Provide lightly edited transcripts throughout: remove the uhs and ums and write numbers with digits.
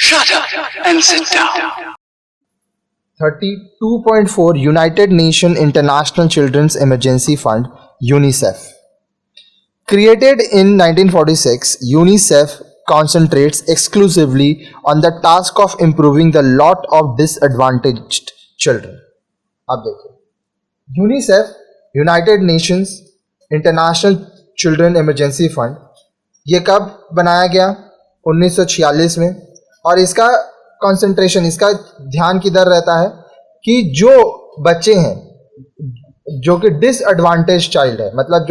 Shut up and sit down. 32.4 United Nations International Children's Emergency Fund UNICEF. Created in 1946, UNICEF concentrates exclusively on the task of improving the lot of disadvantaged children. अब देखिए, UNICEF United Nations international children emergency fund ये कब बनाया गया? 1946 में। और इसका concentration, इसका ध्यान किधर रहता है कि जो बच्चे हैं जो कि डिसएडवांटेज चाइल्ड है, मतलब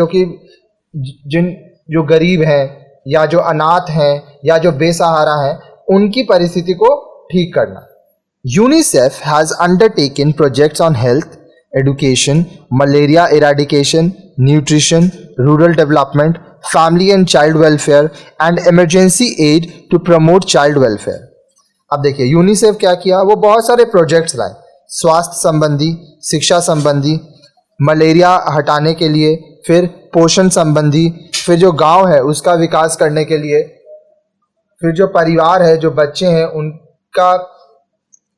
जो गरीब हैं या जो अनाथ हैं या जो बेसहारा हैं, उनकी परिस्थिति को ठीक करना। UNICEF has undertaken projects on health, education, malaria eradication, nutrition, rural development, family and child welfare and emergency aid to promote child welfare. अब देखिए यूनिसेफ क्या किया, वो बहुत सारे प्रोजेक्ट्स लाए, स्वास्थ्य संबंधी, शिक्षा संबंधी, मलेरिया हटाने के लिए, फिर पोषण संबंधी, फिर जो गांव है उसका विकास करने के लिए, फिर जो परिवार है, जो बच्चे हैं उनका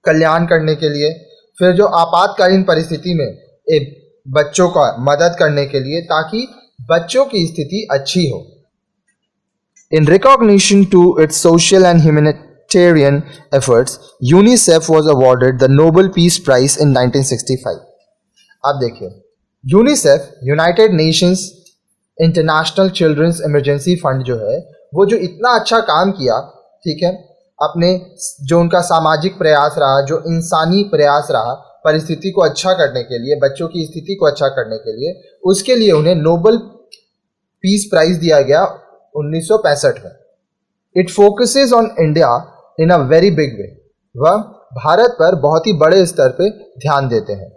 कल्याण करने के लिए, फिर जो आपातकालीन परिस्थिति में बच्चों का मदद करने के लिए ताकि बच्चों की स्थिति अच्छी हो। In recognition to its social and humanitarian efforts, UNICEF was awarded the Nobel Peace Prize in 1965. अब देखिए, UNICEF United Nations International Children's Emergency Fund जो है, वो जो इतना अच्छा काम किया, ठीक है, अपने जो उनका सामाजिक प्रयास रहा, जो इंसानी प्रयास रहा परिस्थिति को अच्छा करने के लिए, बच्चों की स्थिति को अच्छा करने के लिए, उसके लिए उन्हें नोबेल पीस प्राइज दिया गया 1965 में। It focuses on India in a very big way, वह भारत पर बहुत ही बड़े स्तर पे ध्यान देते हैं।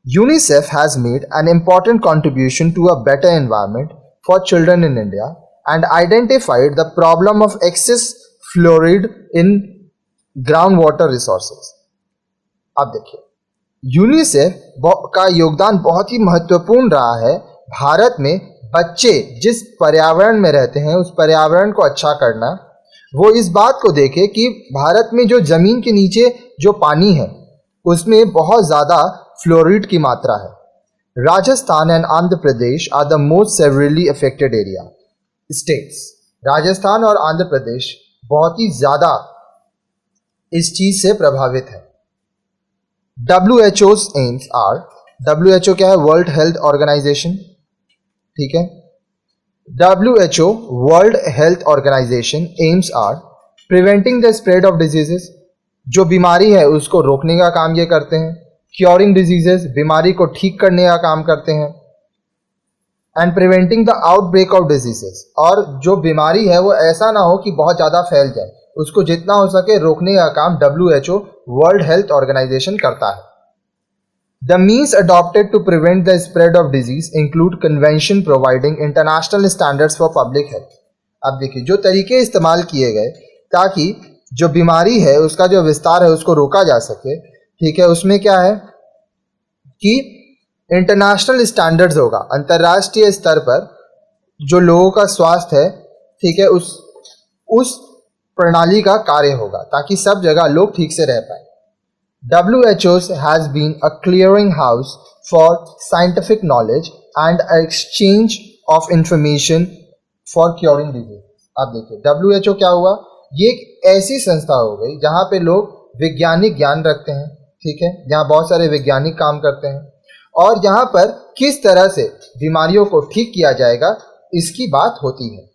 UNICEF has made an important contribution to a better environment for children in India and identified the problem of excess fluoride in ground water resources. अब देखिए, यूनिसेफ का योगदान बहुत ही महत्वपूर्ण रहा है भारत में बच्चे जिस पर्यावरण में रहते हैं उस पर्यावरण को अच्छा करना। वो इस बात को देखे कि भारत में जो ज़मीन के नीचे जो पानी है उसमें बहुत ज़्यादा फ्लोराइड की मात्रा है। Rajasthan and Andhra Pradesh are the most severely affected area states. Rajasthan और आंध्र प्रदेश बहुत ही ज़्यादा इस चीज़ से प्रभावित है। WHO's aims are, WHO क्या है? वर्ल्ड हेल्थ ऑर्गेनाइजेशन, ठीक है। WHO world health organisation aims are preventing the spread of diseases, जो बीमारी है उसको रोकने का काम ये करते हैं। क्योरिंग डिजीजेस, बीमारी को ठीक करने का काम करते हैं। And preventing the outbreak of diseases, और जो बीमारी है वो ऐसा ना हो कि बहुत ज़्यादा फैल जाए, उसको जितना हो सके रोकने का काम WHO वर्ल्ड हेल्थ ऑर्गेनाइजेशन करता है। The means adopted to prevent the spread of disease include convention providing international standards for public health. अब देखिए, जो तरीके इस्तेमाल किए गए ताकि जो बीमारी है उसका जो विस्तार है उसको रोका जा सके, ठीक है, उसमें क्या है कि इंटरनेशनल स्टैंडर्ड्स होगा, अंतर्राष्ट्रीय स्तर पर जो लोगों का स्वास्थ्य है, ठीक है, उस प्रणाली का कार्य होगा ताकि सब जगह लोग ठीक से रह पाए। WHO has been a clearing house for scientific knowledge and exchange of information for curing disease. अब देखिए, WHO क्या हुआ? ये एक ऐसी संस्था हो गई जहाँ पे लोग वैज्ञानिक ज्ञान रखते हैं, ठीक है, जहाँ बहुत सारे वैज्ञानिक काम करते हैं और यहाँ पर किस तरह से बीमारियों को ठीक किया जाएगा इसकी बात होती है।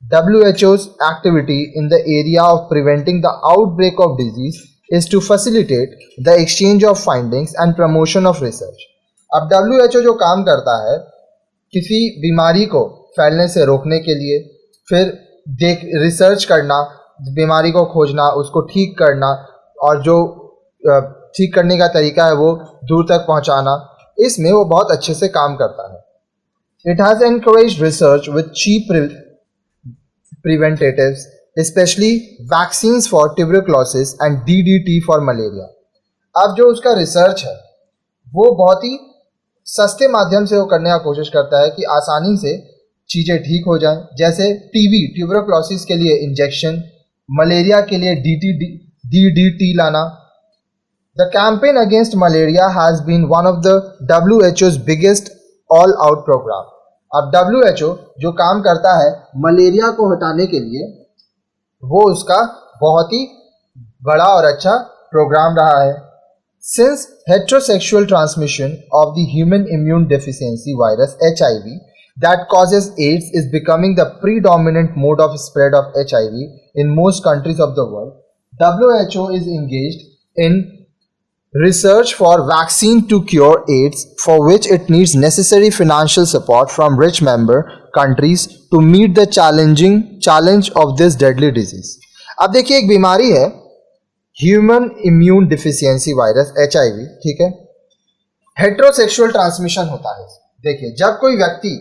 WHO's activity in the area of preventing the outbreak of disease is to facilitate the exchange of findings and promotion of research. अब WHO जो काम करता है किसी बीमारी को फैलने से रोकने के लिए, फिर रिसर्च करना, बीमारी को खोजना, उसको ठीक करना और जो ठीक करने का तरीका है वो दूर तक पहुंचाना, इसमें वो बहुत अच्छे से काम करता है। It has encouraged research with cheap preventatives, especially vaccines for tuberculosis and DDT for malaria. अब जो उसका रिसर्च है वो बहुत ही सस्ते माध्यम से वो करने का कोशिश करता है कि आसानी से चीज़ें ठीक हो जाएं, जैसे टीबी ट्यूबरक्लोसिस के लिए इंजेक्शन, मलेरिया के लिए DDT लाना. The campaign against malaria has been one of the WHO's biggest all-out program. अब WHO जो काम करता है मलेरिया को हटाने के लिए, वो उसका बहुत ही बड़ा और अच्छा प्रोग्राम रहा है. Since heterosexual transmission of the human immune deficiency virus HIV that causes AIDS is becoming the predominant mode of spread of HIV in most countries of the world, WHO is engaged in research for vaccine to cure AIDS, for which it needs necessary financial support from rich member countries to meet the challenge of this deadly disease. अब देखिए, एक बीमारी है human immune deficiency virus HIV, ठीक है. Heterosexual transmission होता है. देखिए, जब कोई व्यक्ति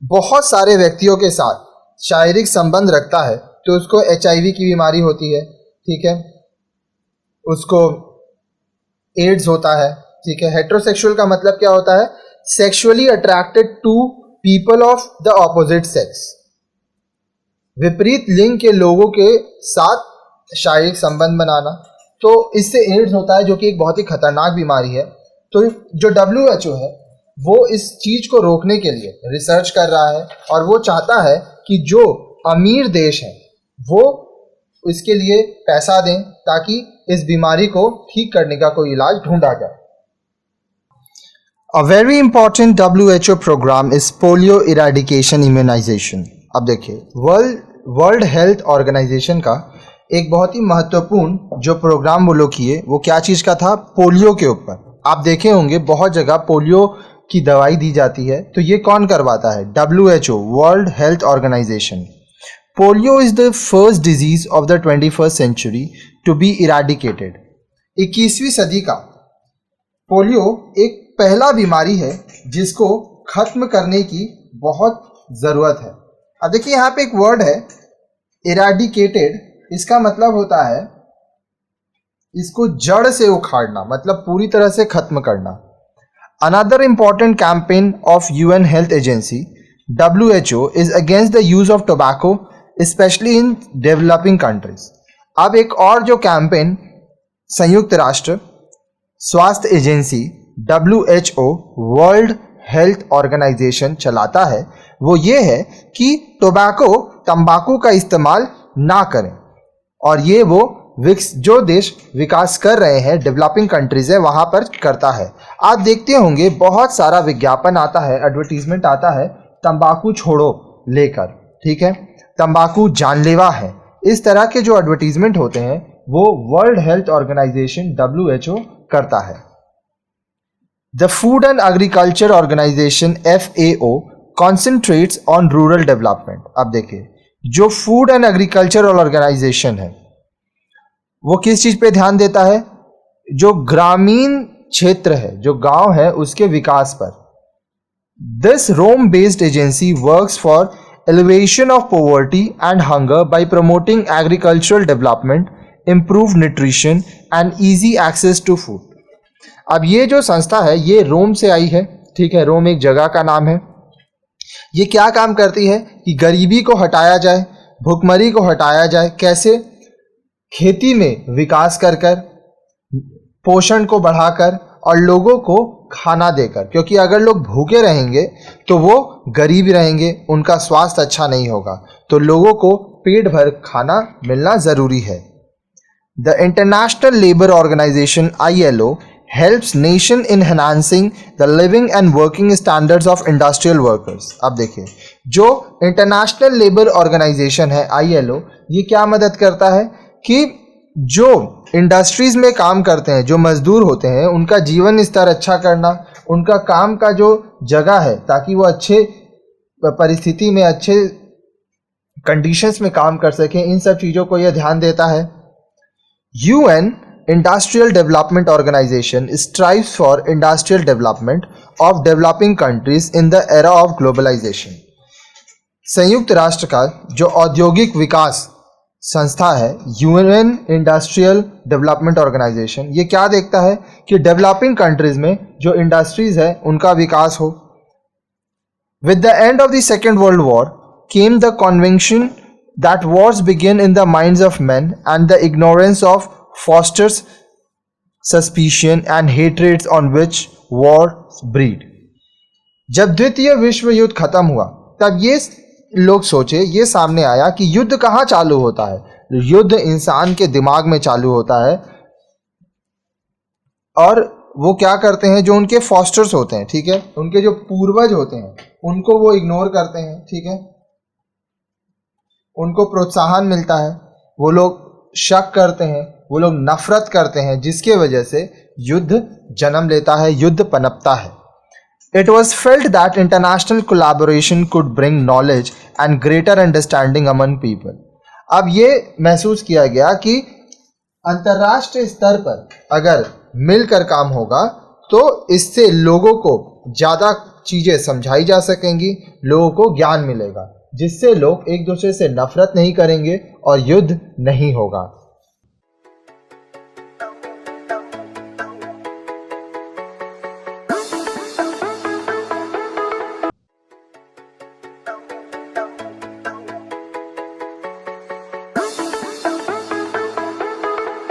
बहुत सारे व्यक्तियों के साथ शारीरिक संबंध रखता है तो उसको HIV की बीमारी होती है, ठीक है. उसको एड्स होता है, ठीक है. हेट्रोसेक्सुअल का मतलब क्या होता है? Sexually attracted to people of the opposite sex. विपरीत लिंग के लोगों के साथ शारीरिक संबंध बनाना, तो इससे एड्स होता है, जो कि एक बहुत ही खतरनाक बीमारी है. तो जो WHO है वो इस चीज को रोकने के लिए रिसर्च कर रहा है और वो चाहता है कि जो अमीर देश हैं वो इसके लिए पैसा दें ताकि इस बीमारी को ठीक करने का कोई इलाज ढूंढा जाए. A very important WHO program is polio eradication immunization. अब देखिए, वर्ल्ड हेल्थ ऑर्गेनाइजेशन का एक बहुत ही महत्वपूर्ण जो प्रोग्राम वो लोग किए, वो क्या चीज़ का था? पोलियो के ऊपर. आप देखे होंगे बहुत जगह पोलियो की दवाई दी जाती है, तो ये कौन करवाता है? WHO, world health organisation. Polio is the first disease of the 21st century to be eradicated. 21वीं सदी का पोलियो एक पहला बीमारी है जिसको खत्म करने की बहुत ज़रूरत है. अब देखिए, यहाँ पे एक वर्ड है इराडिकेटेड. इसका मतलब होता है इसको जड़ से उखाड़ना, मतलब पूरी तरह से खत्म करना. Another important campaign of UN health agency WHO is against the use of tobacco especially in developing countries. अब एक और जो कैंपेन संयुक्त राष्ट्र स्वास्थ्य एजेंसी WHO, वर्ल्ड हेल्थ ऑर्गेनाइजेशन चलाता है, वो ये है कि तंबाकू का इस्तेमाल ना करें. और ये वो जो देश विकास कर रहे हैं, डेवलपिंग कंट्रीज है, वहाँ पर करता है. आप देखते होंगे बहुत सारा विज्ञापन आता है, एडवर्टीजमेंट आता है तंबाकू छोड़ो लेकर, ठीक है, तंबाकू जानलेवा है. इस तरह के जो एडवर्टीजमेंट होते हैं वो वर्ल्ड हेल्थ ऑर्गेनाइजेशन WHO करता है. The food and agriculture organisation FAO concentrates on rural development. अब देखिए, जो फूड एंड एग्रीकल्चरल ऑर्गेनाइजेशन है वो किस चीज पे ध्यान देता है? जो ग्रामीण क्षेत्र है, जो गांव है, उसके विकास पर. This Rome based agency works for elevation of poverty and hunger by promoting agricultural development, improve nutrition and easy access to food. अब ये जो संस्था है ये रोम से आई है, ठीक है. रोम एक जगह का नाम है. ये क्या काम करती है कि गरीबी को हटाया जाए, भुखमरी को हटाया जाए. कैसे? खेती में विकास कर कर, पोषण को बढ़ाकर और लोगों को खाना देकर. क्योंकि अगर लोग भूखे रहेंगे तो वो गरीब रहेंगे, उनका स्वास्थ्य अच्छा नहीं होगा. तो लोगों को पेट भर खाना मिलना ज़रूरी है. The international labour organisation ILO helps nation in enhancing the living and working standards of industrial workers. अब देखिए, जो इंटरनेशनल लेबर ऑर्गेनाइजेशन है ILO, ये क्या मदद करता है कि जो इंडस्ट्रीज में काम करते हैं, जो मजदूर होते हैं, उनका जीवन स्तर अच्छा करना, उनका काम का जो जगह है ताकि वो अच्छे परिस्थिति में, अच्छे कंडीशंस में काम कर सकें, इन सब चीज़ों को यह ध्यान देता है. UN Industrial Development Organization strives for industrial development of developing countries in the era of globalization. संयुक्त राष्ट्र का जो औद्योगिक विकास संस्था है UN इंडस्ट्रियल डेवलपमेंट ऑर्गेनाइजेशन, ये क्या देखता है कि डेवलपिंग कंट्रीज में जो इंडस्ट्रीज है उनका विकास हो. With the end of the second world war came the convention that wars begin in the minds of men and the ignorance of fosters suspicion and hatreds on which wars breed. जब द्वितीय विश्व युद्ध खत्म हुआ तब ये लोग सोचे, ये सामने आया कि युद्ध कहाँ चालू होता है. युद्ध इंसान के दिमाग में चालू होता है और वो क्या करते हैं, जो उनके फॉस्टर्स होते हैं, ठीक है, उनके जो पूर्वज होते हैं उनको वो इग्नोर करते हैं, ठीक है, उनको प्रोत्साहन मिलता है, वो लोग शक करते हैं, वो लोग नफरत करते हैं, जिसके वजह से युद्ध जन्म लेता है, युद्ध पनपता है. It was felt that international collaboration could bring knowledge and greater understanding among people. अब ये महसूस किया गया कि अंतर्राष्ट्रीय स्तर पर अगर मिलकर काम होगा तो इससे लोगों को ज़्यादा चीज़ें समझाई जा सकेंगी, लोगों को ज्ञान मिलेगा, जिससे लोग एक दूसरे से नफरत नहीं करेंगे और युद्ध नहीं होगा.